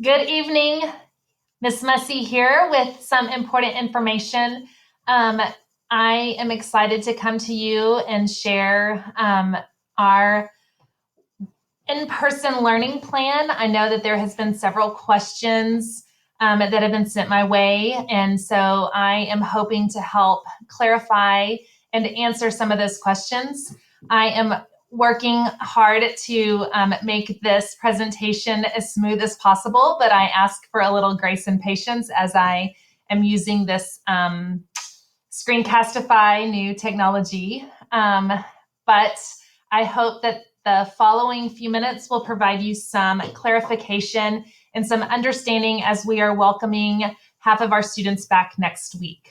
Good evening, Miss Mussey here with some important information. Um, I am excited to come to you and share our in-person learning plan. I know that there has been several questions that have been sent my way, and so I am hoping to help clarify and answer some of those questions. I am working hard to make this presentation as smooth as possible, but I ask for a little grace and patience as I am using this Screencastify new technology. But I hope that the following few minutes will provide you some clarification and some understanding as we are welcoming half of our students back next week.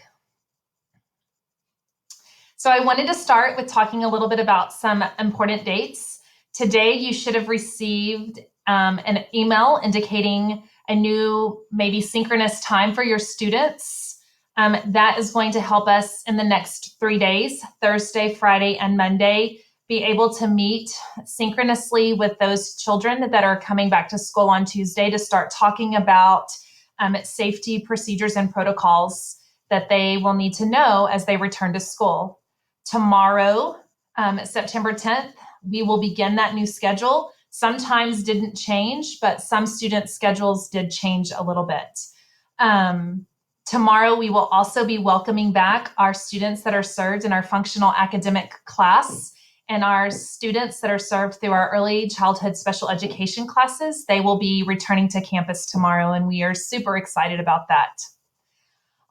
So I wanted to start with talking a little bit about some important dates. Today, you should have received an email indicating a new, maybe synchronous time for your students. That is going to help us in the next 3 days, Thursday, Friday, and Monday, be able to meet synchronously with those children that are coming back to school on Tuesday to start talking about safety procedures and protocols that they will need to know as they return to school. Tomorrow, September 10th, we will begin that new schedule. Sometimes didn't change, but some students' schedules did change a little bit. Tomorrow, we will also be welcoming back our students that are served in our functional academic class and our students that are served through our early childhood special education classes. They will be returning to campus tomorrow, and we are super excited about that.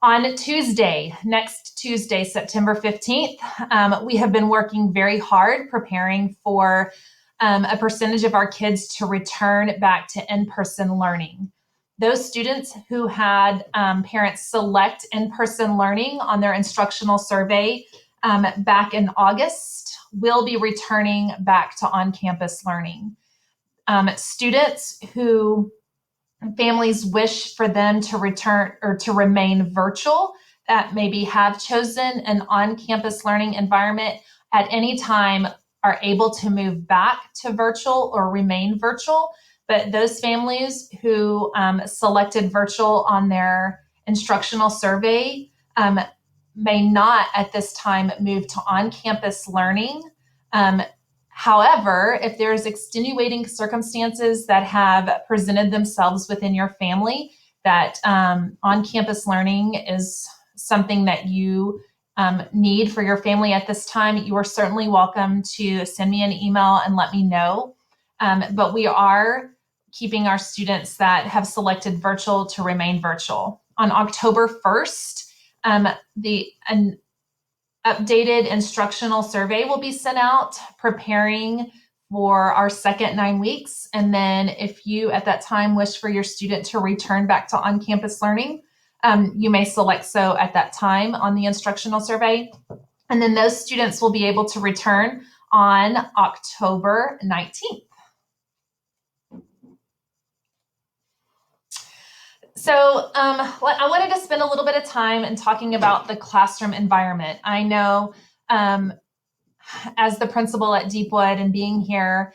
On Tuesday, next Tuesday, September 15th, we have been working very hard preparing for a percentage of our kids to return back to in-person learning. Those students who had parents select in-person learning on their instructional survey back in August will be returning back to on-campus learning. Students who families wish for them to return or to remain virtual, that maybe have chosen an on-campus learning environment at any time, are able to move back to virtual or remain virtual. But those families who selected virtual on their instructional survey may not at this time move to on-campus learning. However, if there's extenuating circumstances that have presented themselves within your family, that on-campus learning is something that you need for your family at this time, you are certainly welcome to send me an email and let me know. But we are keeping our students that have selected virtual to remain virtual. On October 1st, an updated instructional survey will be sent out, preparing for our second 9 weeks. And then if you at that time wish for your student to return back to on-campus learning, you may select so at that time on the instructional survey. And then those students will be able to return on October 19th. So I wanted to spend a little bit of time in talking about the classroom environment. I know as the principal at Deepwood and being here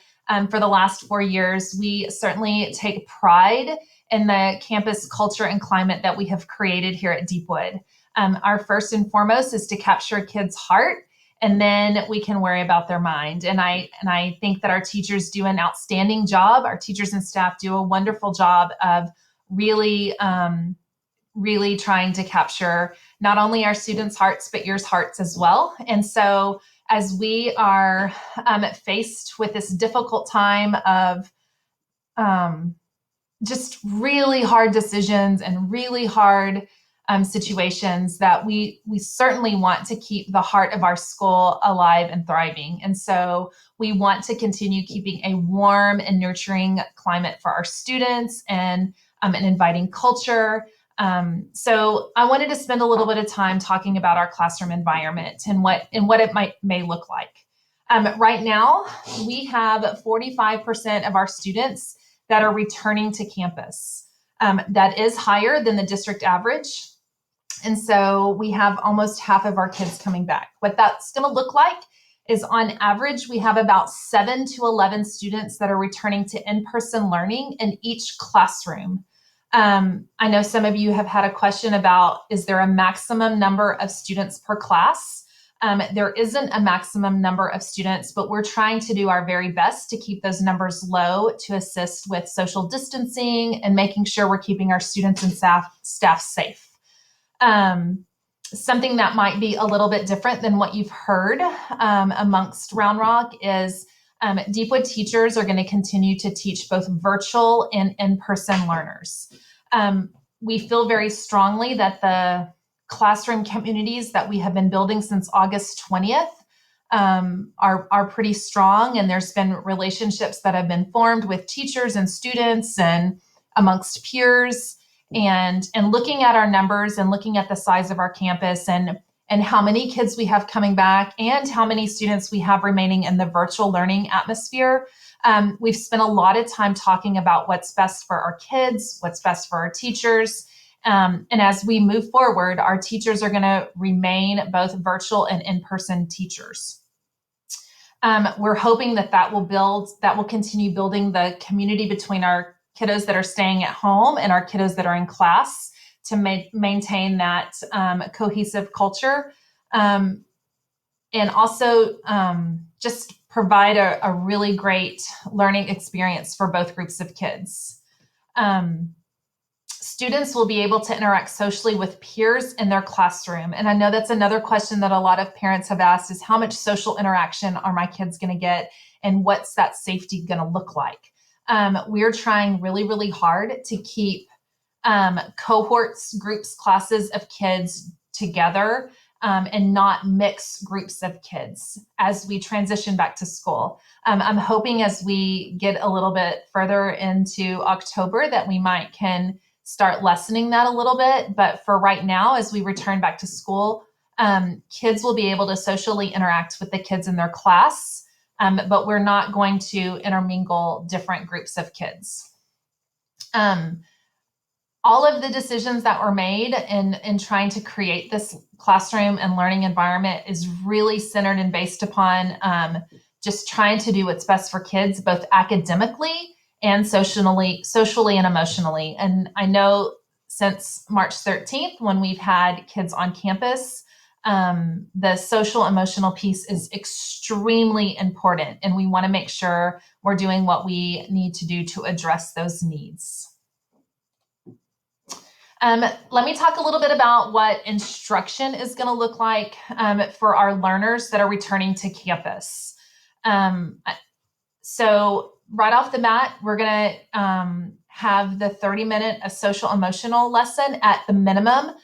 for the last 4 years, we certainly take pride in the campus culture and climate that we have created here at Deepwood. Our first and foremost is to capture a kid's heart, and then we can worry about their mind. And I think that our teachers do an outstanding job. Our teachers and staff do a wonderful job of really trying to capture not only our students' hearts, but yours hearts as well. And so as we are faced with this difficult time of just really hard decisions and really hard situations, that we certainly want to keep the heart of our school alive and thriving. And so we want to continue keeping a warm and nurturing climate for our students and an inviting culture. So I wanted to spend a little bit of time talking about our classroom environment and what it may look like. Right now, we have 45% of our students that are returning to campus. That is higher than the district average. And so we have almost half of our kids coming back. What that's going to look like is, on average, we have about 7 to 11 students that are returning to in-person learning in each classroom. I know some of you have had a question about, is there a maximum number of students per class? There isn't a maximum number of students, but we're trying to do our very best to keep those numbers low to assist with social distancing and making sure we're keeping our students and staff safe. Something that might be a little bit different than what you've heard amongst Round Rock is Deepwood teachers are going to continue to teach both virtual and in-person learners. We feel very strongly that the classroom communities that we have been building since August 20th are pretty strong, and there's been relationships that have been formed with teachers and students and amongst peers. And looking at our numbers and looking at the size of our campus and how many kids we have coming back and how many students we have remaining in the virtual learning atmosphere, we've spent a lot of time talking about what's best for our kids, what's best for our teachers. And as we move forward, our teachers are going to remain both virtual and in-person teachers. We're hoping that will continue building the community between our kiddos that are staying at home and our kiddos that are in class to maintain that cohesive culture, and also just provide a really great learning experience for both groups of kids. Students will be able to interact socially with peers in their classroom. And I know that's another question that a lot of parents have asked is, how much social interaction are my kids going to get, and what's that safety going to look like? We're trying really, really hard to keep cohorts, groups, classes of kids together and not mix groups of kids as we transition back to school. I'm hoping as we get a little bit further into October that we can start lessening that a little bit. But for right now, as we return back to school, kids will be able to socially interact with the kids in their class. But we're not going to intermingle different groups of kids. All of the decisions that were made in trying to create this classroom and learning environment is really centered and based upon just trying to do what's best for kids, both academically and socially and emotionally. And I know since March 13th, when we've had kids on campus, the social emotional piece is extremely important, and we want to make sure we're doing what we need to do to address those needs. Let me talk a little bit about what instruction is going to look like for our learners that are returning to campus. So right off the bat, we're going to have the 30-minute social emotional lesson at the minimum.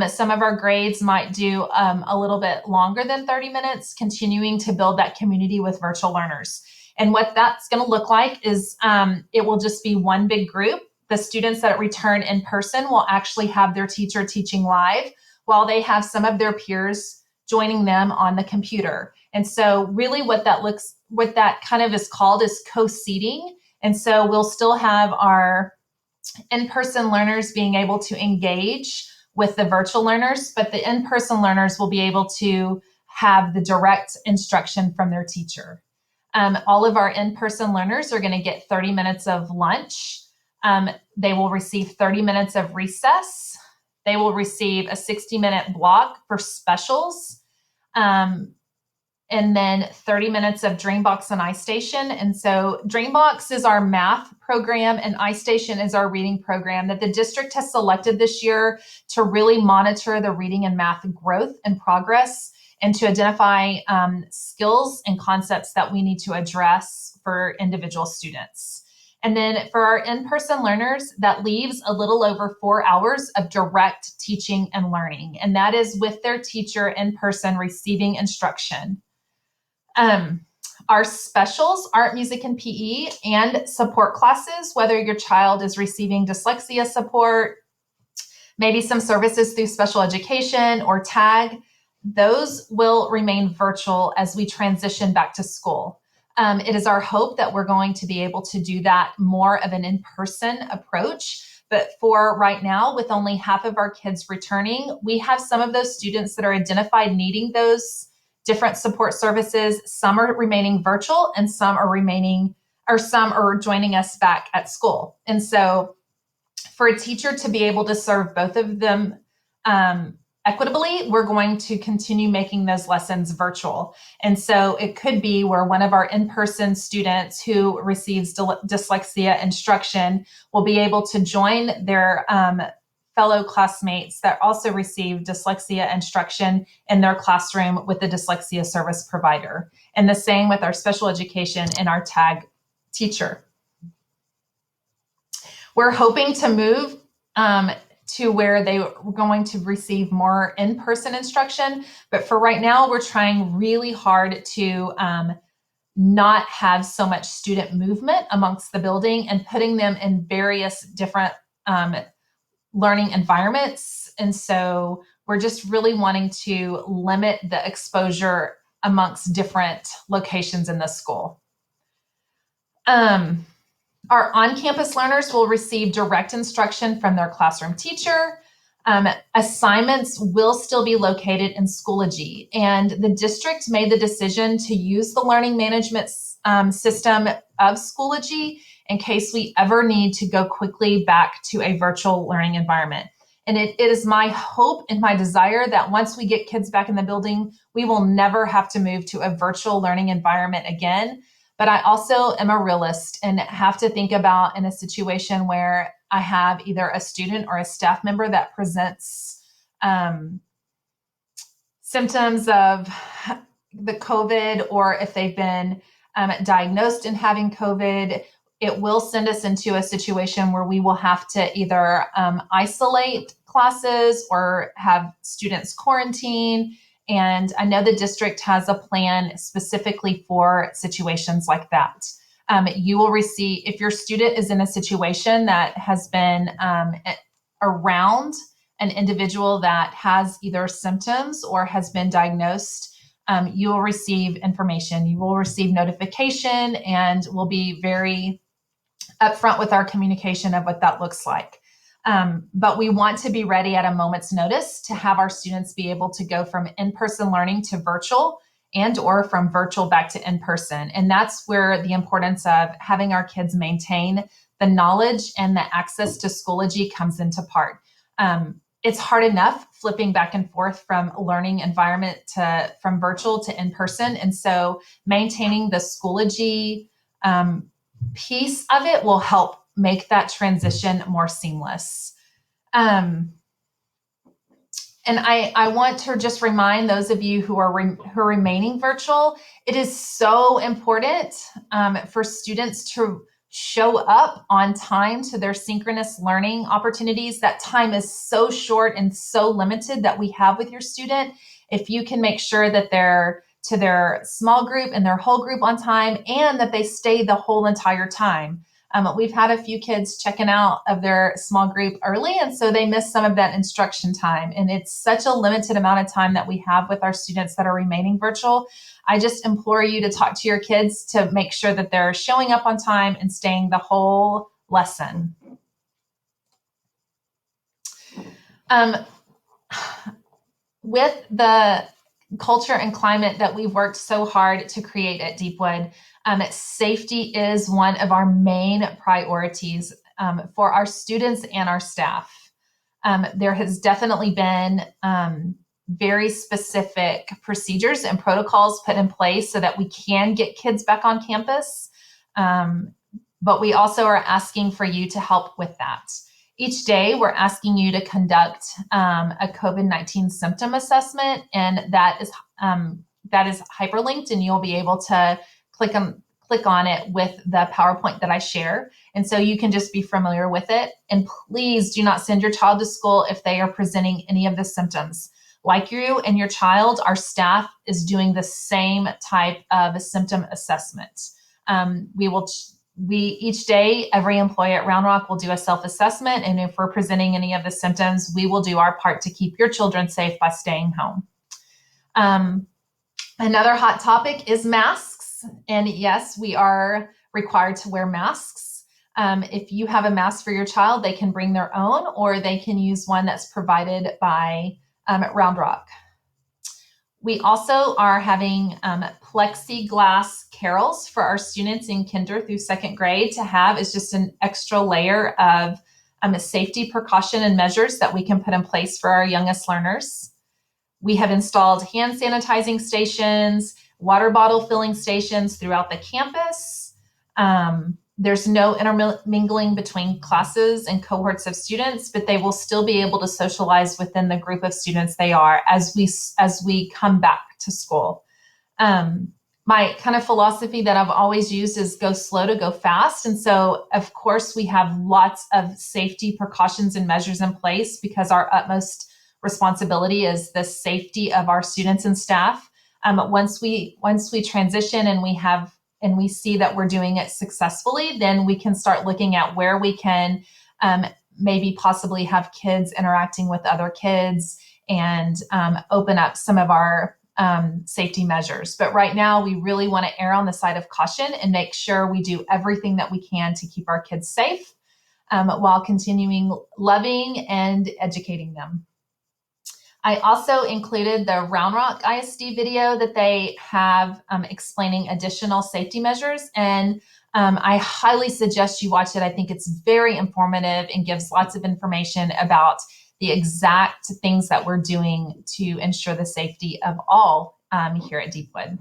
Some of our grades might do a little bit longer than 30 minutes, continuing to build that community with virtual learners. And what that's going to look like is it will just be one big group. The students that return in person will actually have their teacher teaching live while they have some of their peers joining them on the computer. And so really what that kind of is called is co-seating. And so we'll still have our in-person learners being able to engage with the virtual learners, but the in-person learners will be able to have the direct instruction from their teacher. All of our in-person learners are going to get 30 minutes of lunch. They will receive 30 minutes of recess. They will receive a 60-minute block for specials. And then 30 minutes of Dreambox and iStation. And so Dreambox is our math program and iStation is our reading program that the district has selected this year to really monitor the reading and math growth and progress and to identify skills and concepts that we need to address for individual students. And then for our in-person learners, that leaves a little over 4 hours of direct teaching and learning. And that is with their teacher in person receiving instruction. Our specials, art, music, and PE, and support classes, whether your child is receiving dyslexia support, maybe some services through special education or TAG, those will remain virtual as we transition back to school. It is our hope that we're going to be able to do that more of an in-person approach. But for right now, with only half of our kids returning, we have some of those students that are identified needing those different support services. Some are remaining virtual and some are joining us back at school. And so For a teacher to be able to serve both of them equitably, we're going to continue making those lessons virtual. And so it could be where one of our in-person students who receives dyslexia instruction will be able to join their fellow classmates that also receive dyslexia instruction in their classroom with the dyslexia service provider. And the same with our special education and our tag teacher. We're hoping to move to where they were going to receive more in-person instruction. But for right now, we're trying really hard to not have so much student movement amongst the building and putting them in various different learning environments. And so we're just really wanting to limit the exposure amongst different locations in the school. Our on-campus learners will receive direct instruction from their classroom teacher. Assignments will still be located in Schoology, and the district made the decision to use the learning management system of Schoology in case we ever need to go quickly back to a virtual learning environment. And it is my hope and my desire that once we get kids back in the building, we will never have to move to a virtual learning environment again. But I also am a realist and have to think about in a situation where I have either a student or a staff member that presents symptoms of the COVID, or if they've been diagnosed in having COVID, it will send us into a situation where we will have to either isolate classes or have students quarantine. And I know the district has a plan specifically for situations like that. You will receive, if your student is in a situation that has been around an individual that has either symptoms or has been diagnosed, you will receive information. You will receive notification, and we'll be very upfront with our communication of what that looks like. But we want to be ready at a moment's notice to have our students be able to go from in-person learning to virtual, and or from virtual back to in-person. And that's where the importance of having our kids maintain the knowledge and the access to Schoology comes into part. It's hard enough flipping back and forth from learning environment from virtual to in-person. And so maintaining the Schoology piece of it will help make that transition more seamless. And I want to just remind those of you who are remaining virtual, it is so important for students to show up on time to their synchronous learning opportunities. That time is so short and so limited that we have with your student. If you can make sure that they're to their small group and their whole group on time, and that they stay the whole entire time. We've had a few kids checking out of their small group early, and so they miss some of that instruction time. And it's such a limited amount of time that we have with our students that are remaining virtual. I just implore you to talk to your kids to make sure that they're showing up on time and staying the whole lesson. With the culture and climate that we've worked so hard to create at Deepwood, safety is one of our main priorities for our students and our staff. There has definitely been very specific procedures and protocols put in place so that we can get kids back on campus. But we also are asking for you to help with that. Each day, we're asking you to conduct a COVID-19 symptom assessment, and that is hyperlinked, and you'll be able to click on it with the PowerPoint that I share. And so you can just be familiar with it. And please do not send your child to school if they are presenting any of the symptoms. Like you and your child, our staff is doing the same type of a symptom assessment. Each day, every employee at Round Rock will do a self-assessment. And if we're presenting any of the symptoms, we will do our part to keep your children safe by staying home. Another hot topic is masks. And yes, we are required to wear masks. If you have a mask for your child, they can bring their own, or they can use one that's provided by Round Rock. We also are having plexiglass carols for our students in kinder through second grade to have. It's just an extra layer of safety precaution and measures that we can put in place for our youngest learners. We have installed hand sanitizing stations, water bottle filling stations throughout the campus. There's no intermingling between classes and cohorts of students, but they will still be able to socialize within the group of students they are as we come back to school. My kind of philosophy that I've always used is go slow to go fast. And so, of course, we have lots of safety precautions and measures in place because our utmost responsibility is the safety of our students and staff. Once we transition and we see that we're doing it successfully, then we can start looking at where we can maybe possibly have kids interacting with other kids and open up some of our safety measures. But right now, we really want to err on the side of caution and make sure we do everything that we can to keep our kids safe while continuing loving and educating them. I also included the Round Rock ISD video that they have explaining additional safety measures, and I highly suggest you watch it. I think it's very informative and gives lots of information about the exact things that we're doing to ensure the safety of all here at Deepwood.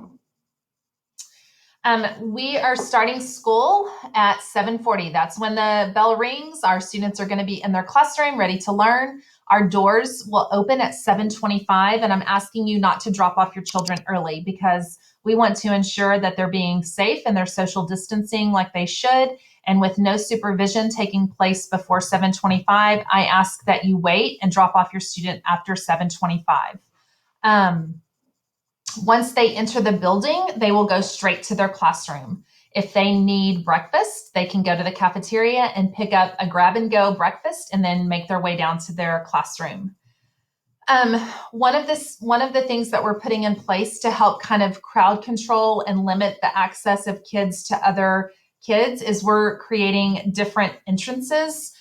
We are starting school at 7:40. That's when the bell rings. Our students are going to be in their classroom ready to learn. Our doors will open at 7:25, and I'm asking you not to drop off your children early because we want to ensure that they're being safe and they're social distancing like they should. And with no supervision taking place before 7:25, I ask that you wait and drop off your student after 7:25. Once they enter the building, they will go straight to their classroom. If they need breakfast, they can go to the cafeteria and pick up a grab-and-go breakfast and then make their way down to their classroom. One of the things that we're putting in place to help kind of crowd control and limit the access of kids to other kids is we're creating different entrances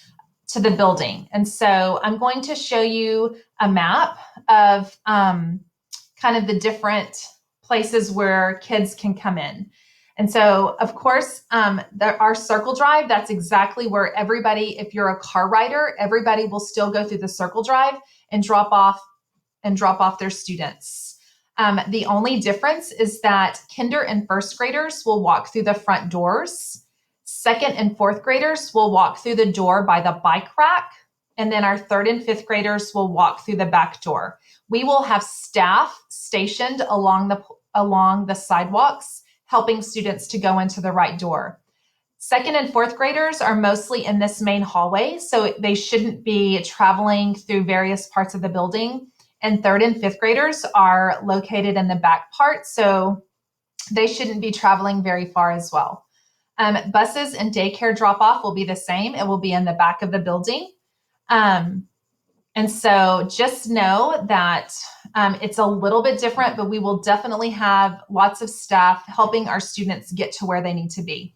to the building. And so I'm going to show you a map of kind of the different places where kids can come in. And so, of course, our circle drive, that's exactly where everybody, if you're a car rider, everybody will still go through the circle drive and drop off their students. The only difference is that kinder and first graders will walk through the front doors. Second and fourth graders will walk through the door by the bike rack. And then our third and fifth graders will walk through the back door. We will have staff stationed along the sidewalks, helping students to go into the right door. Second and fourth graders are mostly in this main hallway, so they shouldn't be traveling through various parts of the building. And third and fifth graders are located in the back part, so they shouldn't be traveling very far as well. Buses and daycare drop-off will be the same. It will be in the back of the building. And so just know that it's a little bit different, but we will definitely have lots of staff helping our students get to where they need to be.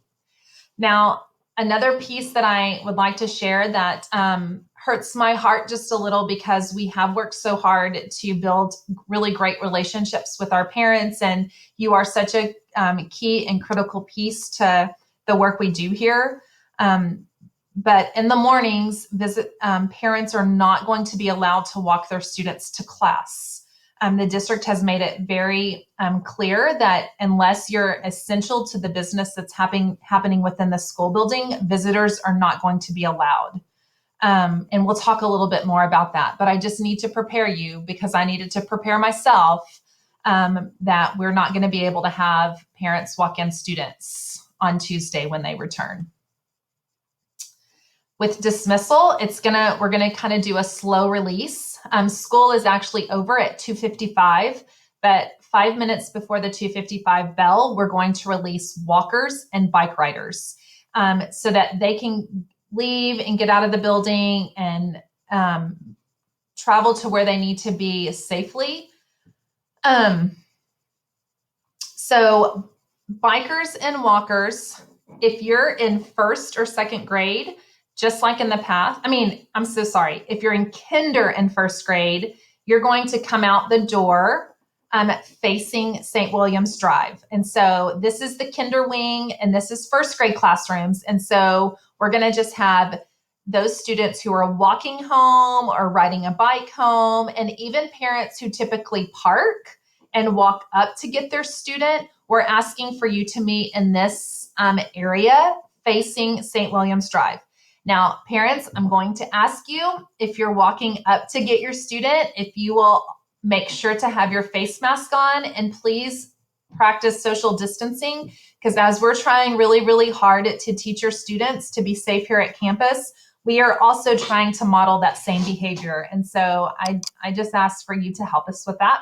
Now, another piece that I would like to share that hurts my heart just a little because we have worked so hard to build really great relationships with our parents, and you are such a key and critical piece to the work we do here. But in the mornings, parents are not going to be allowed to walk their students to class. The district has made it very clear that unless you're essential to the business that's happening within the school building, visitors are not going to be allowed. And we'll talk a little bit more about that. But I just need to prepare you because I needed to prepare myself that we're not going to be able to have parents walk in students on Tuesday when they return. With dismissal, we're gonna kind of do a slow release. School is actually over at 2:55, but 5 minutes before the 2:55 bell, we're going to release walkers and bike riders so that they can leave and get out of the building and travel to where they need to be safely. So bikers and walkers, if you're in first or second grade, just like in the past, I'm so sorry. If you're in kinder and first grade, you're going to come out the door facing St. William's Drive. And so this is the kinder wing and this is first grade classrooms. And so we're going to just have those students who are walking home or riding a bike home, and even parents who typically park and walk up to get their student, we're asking for you to meet in this area facing St. Williams Drive. Now, parents, I'm going to ask you, if you're walking up to get your student, if you will make sure to have your face mask on, and please practice social distancing, because as we're trying really, really hard to teach your students to be safe here at campus, we are also trying to model that same behavior. And so I just ask for you to help us with that.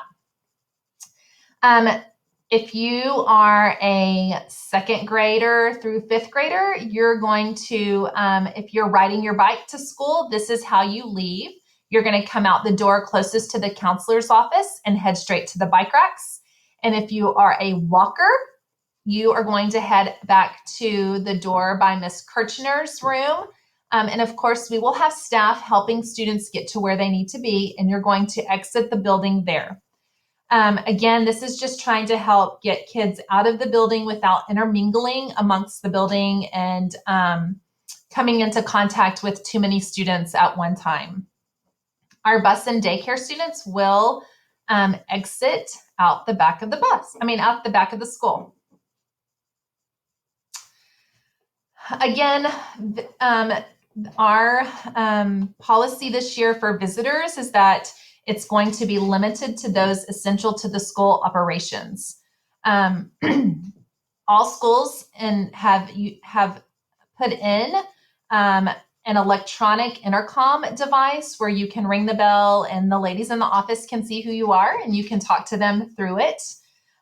If you are a second grader through fifth grader, you're going to, if you're riding your bike to school, this is how you leave. You're going to come out the door closest to the counselor's office and head straight to the bike racks. And if you are a walker, you are going to head back to the door by Miss Kirchner's room. And of course, we will have staff helping students get to where they need to be, and you're going to exit the building there. Again, this is just trying to help get kids out of the building without intermingling amongst the building and coming into contact with too many students at one time. Our bus and daycare students will exit out the back of the out the back of the school. Again, our policy this year for visitors is that it's going to be limited to those essential to the school operations. All schools have put in an electronic intercom device where you can ring the bell and the ladies in the office can see who you are and you can talk to them through it.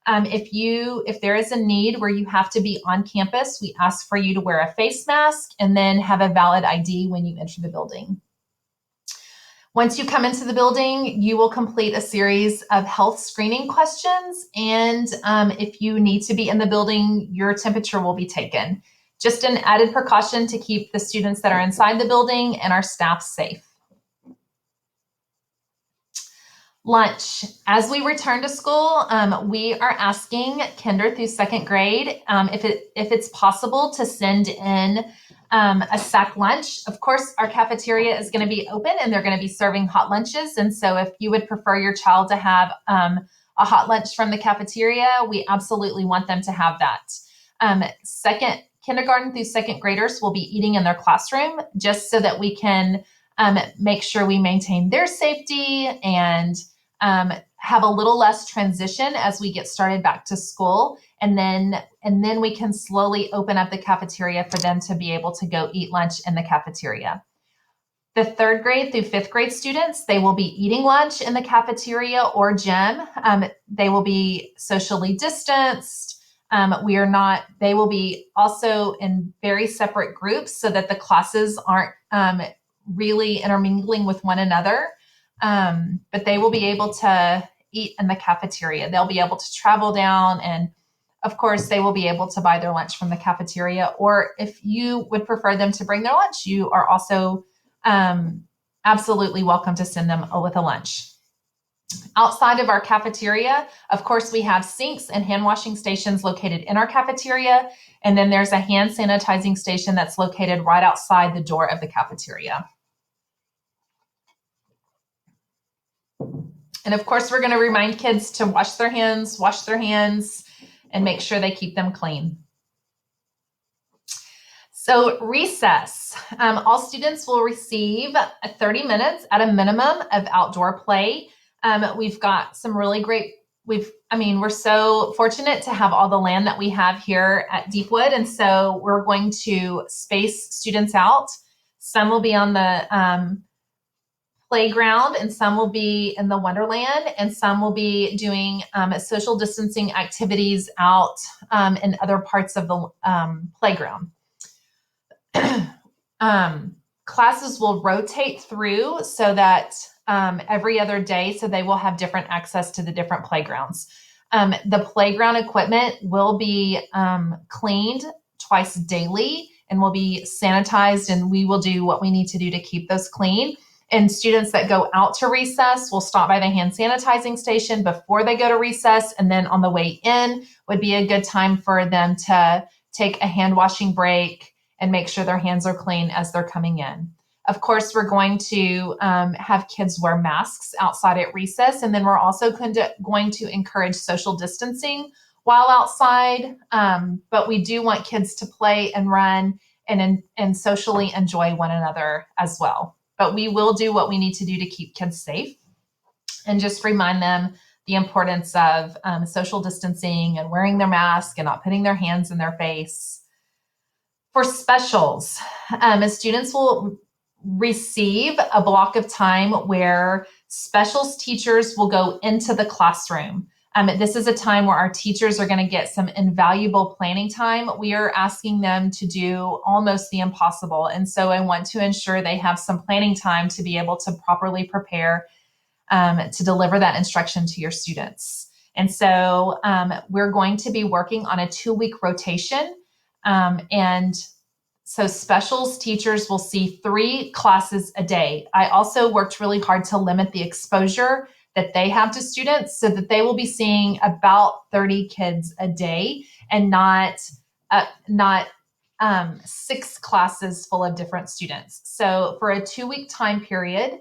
If there is a need where you have to be on campus, we ask for you to wear a face mask and then have a valid ID when you enter the building. Once you come into the building, you will complete a series of health screening questions. And if you need to be in the building, your temperature will be taken. Just an added precaution to keep the students that are inside the building and our staff safe. Lunch. As we return to school, we are asking kinder through second grade if it's possible to send in a sack lunch. Of course, our cafeteria is going to be open and they're going to be serving hot lunches. And so if you would prefer your child to have a hot lunch from the cafeteria, we absolutely want them to have that. Kindergarten through second graders will be eating in their classroom just so that we can make sure we maintain their safety and have a little less transition as we get started back to school. And then we can slowly open up the cafeteria for them to be able to go eat lunch in the cafeteria. The third grade through fifth grade students, they will be eating lunch in the cafeteria or gym. They will be socially distanced. They will be also in very separate groups so that the classes aren't really intermingling with one another. But they will be able to eat in the cafeteria. They'll be able to travel down, and of course they will be able to buy their lunch from the cafeteria, or if you would prefer them to bring their lunch, you are also absolutely welcome to send them with a lunch. Outside of our cafeteria, of course, we have sinks and hand washing stations located in our cafeteria, and then there's a hand sanitizing station that's located right outside the door of the cafeteria. And of course, we're going to remind kids to wash their hands, and make sure they keep them clean. So recess, all students will receive 30 minutes at a minimum of outdoor play. We've got some really great, we're so fortunate to have all the land that we have here at Deepwood. And so we're going to space students out. Some will be on the playground, and some will be in the Wonderland, and some will be doing social distancing activities out in other parts of the playground. Classes will rotate through so that every other day, so they will have different access to the different playgrounds. The playground equipment will be cleaned twice daily and will be sanitized, and we will do what we need to do to keep those clean. And students that go out to recess will stop by the hand sanitizing station before they go to recess. And then on the way in would be a good time for them to take a hand washing break and make sure their hands are clean as they're coming in. Of course, we're going to have kids wear masks outside at recess, and then we're also going to encourage social distancing while outside. But we do want kids to play and run and socially enjoy one another as well. But we will do what we need to do to keep kids safe and just remind them the importance of social distancing and wearing their mask and not putting their hands in their face. For specials, students will receive a block of time where specials teachers will go into the classroom. This is a time where our teachers are going to get some invaluable planning time. We are asking them to do almost the impossible. And so I want to ensure they have some planning time to be able to properly prepare to deliver that instruction to your students. And so we're going to be working on a 2-week rotation. And so specials teachers will see 3 classes a day. I also worked really hard to limit the exposure that they have to students so that they will be seeing about 30 kids a day and not 6 classes full of different students. So for a 2-week time period,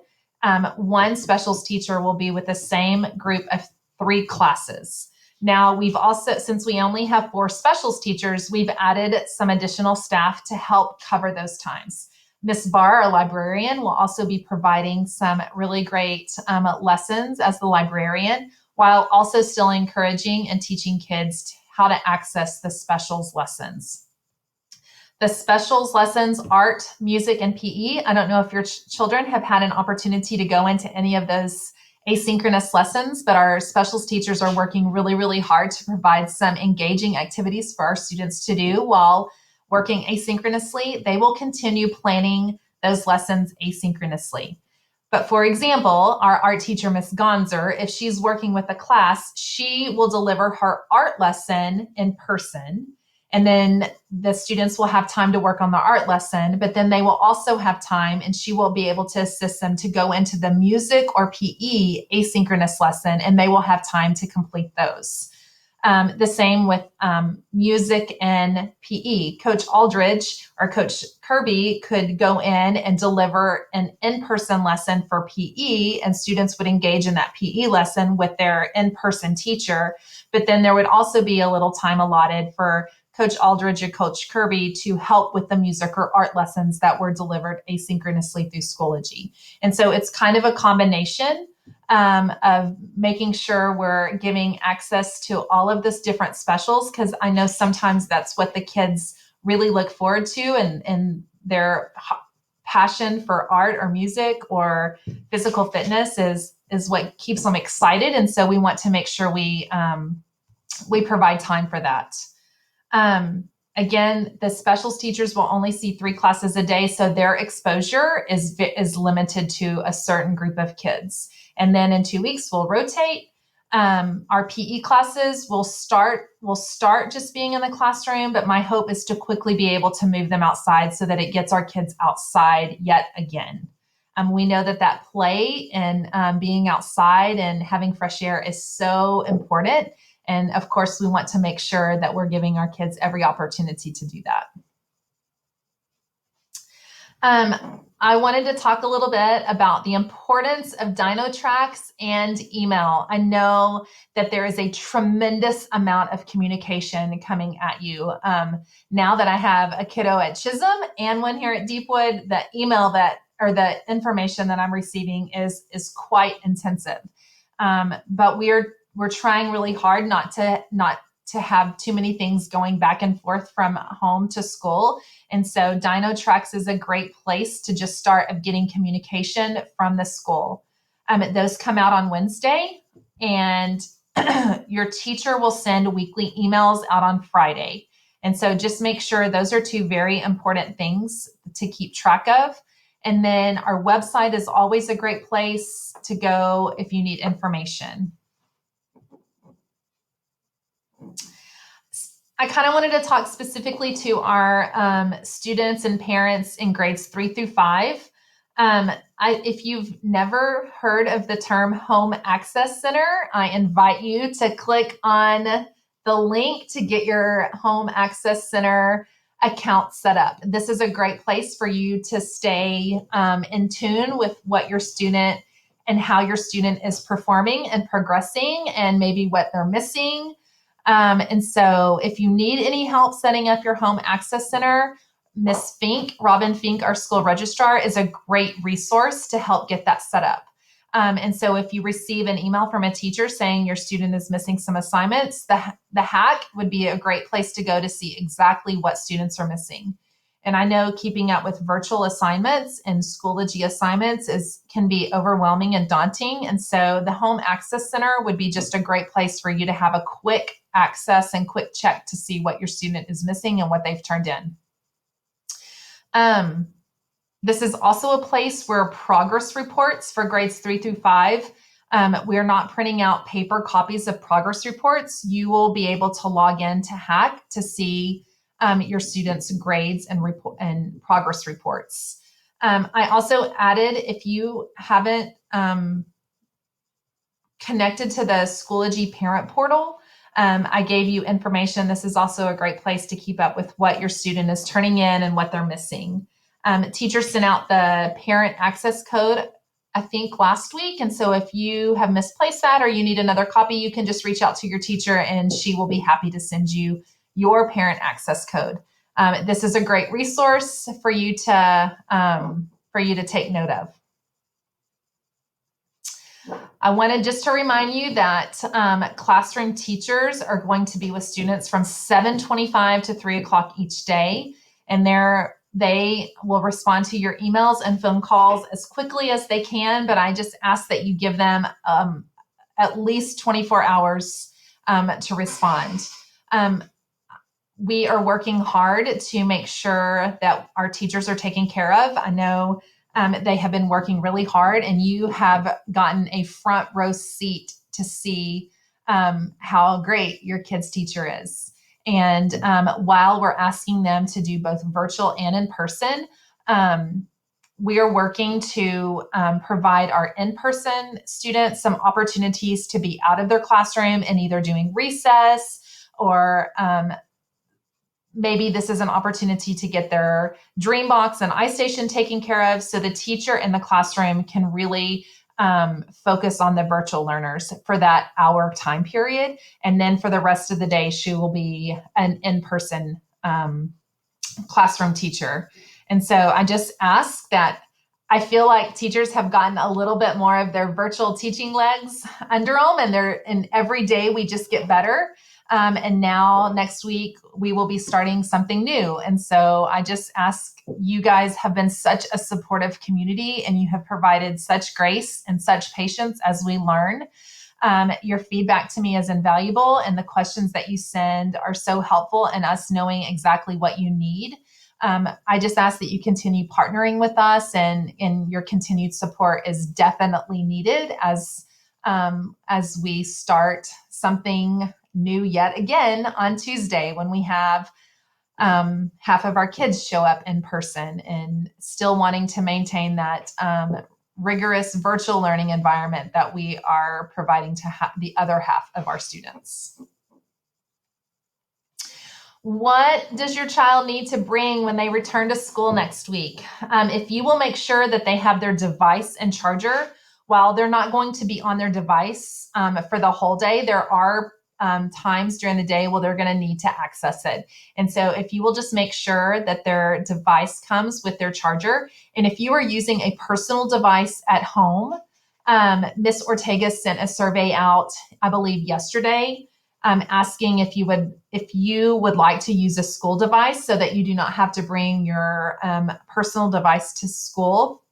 one specials teacher will be with the same group of 3 classes. Now, we've also, since we only have 4 specials teachers, we've added some additional staff to help cover those times. Miss Barr, our librarian, will also be providing some really great lessons as the librarian, while also still encouraging and teaching kids how to access the specials lessons. The specials lessons, art, music, and PE. I don't know if your children have had an opportunity to go into any of those asynchronous lessons, but our specials teachers are working really, really hard to provide some engaging activities for our students to do while working asynchronously. They will continue planning those lessons asynchronously. But for example, our art teacher, Miss Gonzer, if she's working with a class, she will deliver her art lesson in person. And then the students will have time to work on the art lesson, but then they will also have time and she will be able to assist them to go into the music or PE asynchronous lesson, and they will have time to complete those. The same with music and PE. Coach Aldridge or Coach Kirby could go in and deliver an in-person lesson for PE, and students would engage in that PE lesson with their in-person teacher. But then there would also be a little time allotted for Coach Aldridge and Coach Kirby to help with the music or art lessons that were delivered asynchronously through Schoology. And so it's kind of a combination of making sure we're giving access to all of this different specials, because I know sometimes that's what the kids really look forward to, and their passion for art or music or physical fitness is what keeps them excited. And so we want to make sure we provide time for that. Again, the specials teachers will only see 3 classes a day, so their exposure is limited to a certain group of kids. And then in 2 weeks, we'll rotate. Our PE classes will start just being in the classroom, but my hope is to quickly be able to move them outside so that it gets our kids outside yet again. We know that play and being outside and having fresh air is so important. And of course, we want to make sure that we're giving our kids every opportunity to do that. I wanted to talk a little bit about the importance of Dynotrax and email. I know that there is a tremendous amount of communication coming at you. Now that I have a kiddo at Chisholm and one here at Deepwood, the email or the information that I'm receiving is quite intensive. But we're trying really hard not to have too many things going back and forth from home to school. And so Dynotrax is a great place to just start of getting communication from the school. Those come out on Wednesday, and your teacher will send weekly emails out on Friday. And so just make sure those are 2 very important things to keep track of. And then our website is always a great place to go if you need information. I kind of wanted to talk specifically to our students and parents in grades 3 through 5. If you've never heard of the term Home Access Center, I invite you to click on the link to get your Home Access Center account set up. This is a great place for you to stay in tune with what your student and how your student is performing and progressing and maybe what they're missing. And so if you need any help setting up your home access center, Miss Fink, Robin Fink, our school registrar, is a great resource to help get that set up. And so if you receive an email from a teacher saying your student is missing some assignments, the hack would be a great place to go to see exactly what students are missing. And I know keeping up with virtual assignments and Schoology assignments can be overwhelming and daunting. And so the Home Access Center would be just a great place for you to have a quick access and quick check to see what your student is missing and what they've turned in. This is also a place where progress reports for grades 3 through 5. We're not printing out paper copies of progress reports. You will be able to log in to Hack to see your students' grades and progress reports. I also added, if you haven't connected to the Schoology parent portal, I gave you information. This is also a great place to keep up with what your student is turning in and what they're missing. Teachers sent out the parent access code, I think, last week. And so if you have misplaced that or you need another copy, you can just reach out to your teacher and she will be happy to send you your parent access code. This is a great resource for you to take note of. I wanted just to remind you that classroom teachers are going to be with students from 7:25 to 3 o'clock each day, and they will respond to your emails and phone calls as quickly as they can, but I just ask that you give them at least 24 hours to respond. We are working hard to make sure that our teachers are taken care of. I know they have been working really hard, and you have gotten a front row seat to see how great your kid's teacher is. And while we're asking them to do both virtual and in person, we are working to provide our in-person students some opportunities to be out of their classroom and either doing recess or maybe this is an opportunity to get their Dreambox and iStation taken care of so the teacher in the classroom can really focus on the virtual learners for that hour time period. And then for the rest of the day, she will be an in-person classroom teacher. And so I just ask that I feel like teachers have gotten a little bit more of their virtual teaching legs under them, and every day we just get better. And now next week we will be starting something new. And so I just ask, you guys have been such a supportive community and you have provided such grace and such patience as we learn. Your feedback to me is invaluable, and the questions that you send are so helpful in us knowing exactly what you need. I just ask that you continue partnering with us, and your continued support is definitely needed as we start something new yet again on Tuesday when we have half of our kids show up in person, and still wanting to maintain that rigorous virtual learning environment that we are providing to the other half of our students. What does your child need to bring when they return to school next week? If you will make sure that they have their device and charger, while they're not going to be on their device for the whole day, there are times during the day where they're going to need to access it. And so if you will just make sure that their device comes with their charger, and if you are using a personal device at home, Miss Ortega sent a survey out, I believe yesterday, asking if you would like to use a school device so that you do not have to bring your personal device to school.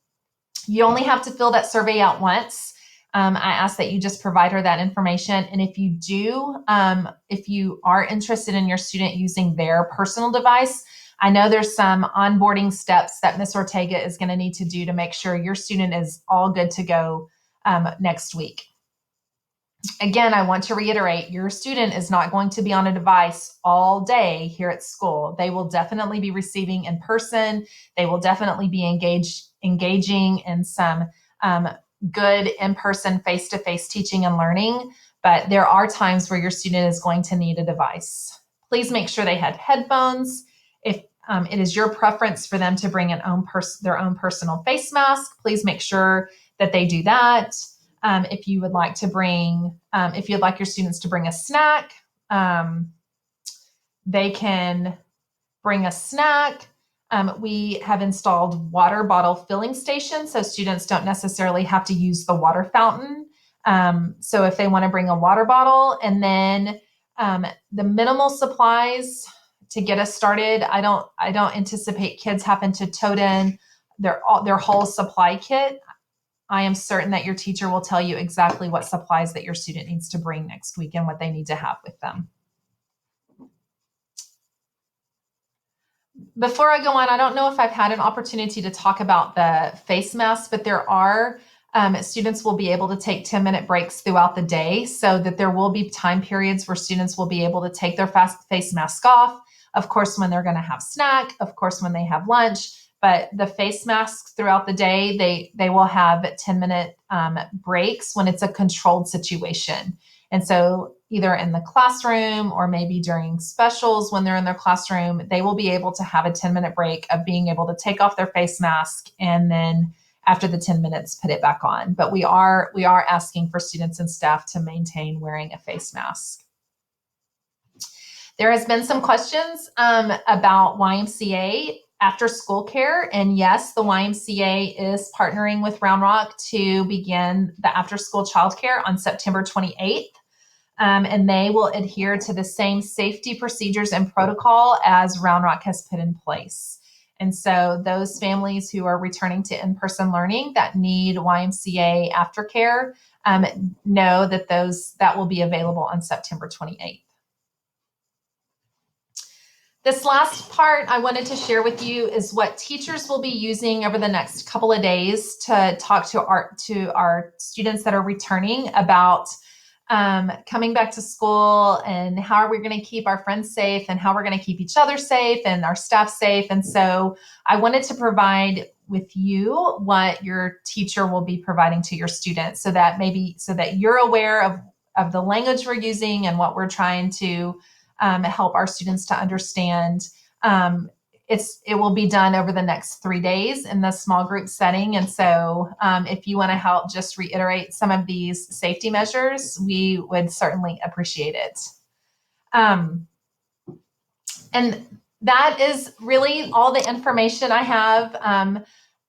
You only have to fill that survey out once. I ask that you just provide her that information. And if you do, if you are interested in your student using their personal device, I know there's some onboarding steps that Ms. Ortega is going to need to do to make sure your student is all good to go next week. Again, I want to reiterate, your student is not going to be on a device all day here at school. They will definitely be receiving in person. They will definitely be engaging in some good in-person, face-to-face teaching and learning, but there are times where your student is going to need a device. Please make sure they had headphones. If it is your preference for them to bring their own personal face mask, please make sure that they do that. If you would like to bring, if you'd like your students to bring a snack, they can bring a snack. We have installed water bottle filling stations, so students don't necessarily have to use the water fountain. So if they want to bring a water bottle, and then the minimal supplies to get us started, I don't anticipate kids having to tote in their whole supply kit. I am certain that your teacher will tell you exactly what supplies that your student needs to bring next week and what they need to have with them. Before I go on, I don't know if I've had an opportunity to talk about the face masks, but there are students will be able to take 10-minute breaks throughout the day, so that there will be time periods where students will be able to take their face mask off. Of course, when they're going to have snack, of course, when they have lunch, but the face masks throughout the day, they will have 10-minute breaks when it's a controlled situation. And so either in the classroom or maybe during specials when they're in their classroom, they will be able to have a 10-minute break of being able to take off their face mask, and then after the 10 minutes, put it back on. But we are asking for students and staff to maintain wearing a face mask. There has been some questions about YMCA after school care. And yes, the YMCA is partnering with Round Rock to begin the after school childcare on September 28th. And they will adhere to the same safety procedures and protocol as Round Rock has put in place. And so those families who are returning to in-person learning that need YMCA aftercare know that that will be available on September 28th. This last part I wanted to share with you is what teachers will be using over the next couple of days to talk to our students that are returning about coming back to school, and how are we going to keep our friends safe, and how we're going to keep each other safe and our staff safe. And so I wanted to provide with you what your teacher will be providing to your students, so that you're aware of the language we're using and what we're trying to help our students to understand. It will be done over the next 3 days in the small group setting. And so if you want to help just reiterate some of these safety measures, we would certainly appreciate it. And that is really all the information I have.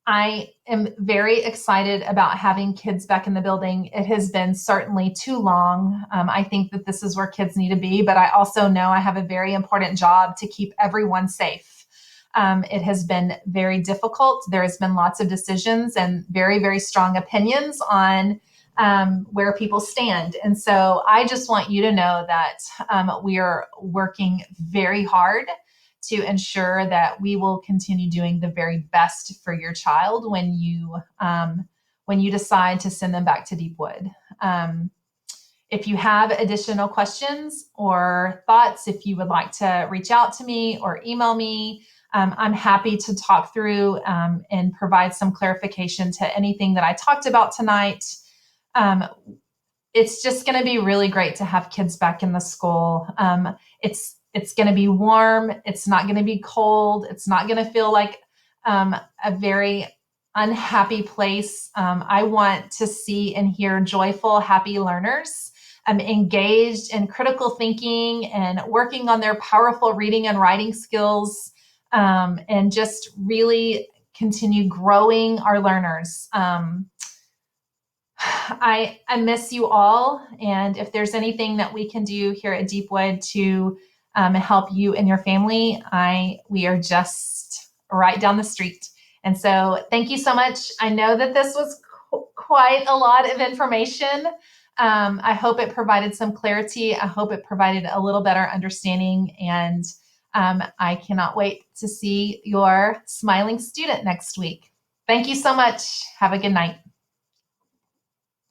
I am very excited about having kids back in the building. It has been certainly too long. I think that this is where kids need to be, but I also know I have a very important job to keep everyone safe. It has been very difficult. There has been lots of decisions and very, very strong opinions on where people stand. And so I just want you to know that we are working very hard to ensure that we will continue doing the very best for your child when you decide to send them back to Deepwood. If you have additional questions or thoughts, if you would like to reach out to me or email me, I'm happy to talk through and provide some clarification to anything that I talked about tonight. It's just going to be really great to have kids back in the school. It's going to be warm. It's not going to be cold. It's not going to feel like a very unhappy place. I want to see and hear joyful, happy learners engaged in critical thinking and working on their powerful reading and writing skills, and just really continue growing our learners. I miss you all. And if there's anything that we can do here at Deepwood to help you and your family, we are just right down the street. And so thank you so much. I know that this was quite a lot of information. I hope it provided some clarity. I hope it provided a little better understanding. And I cannot wait to see your smiling student next week. Thank you so much. Have a good night.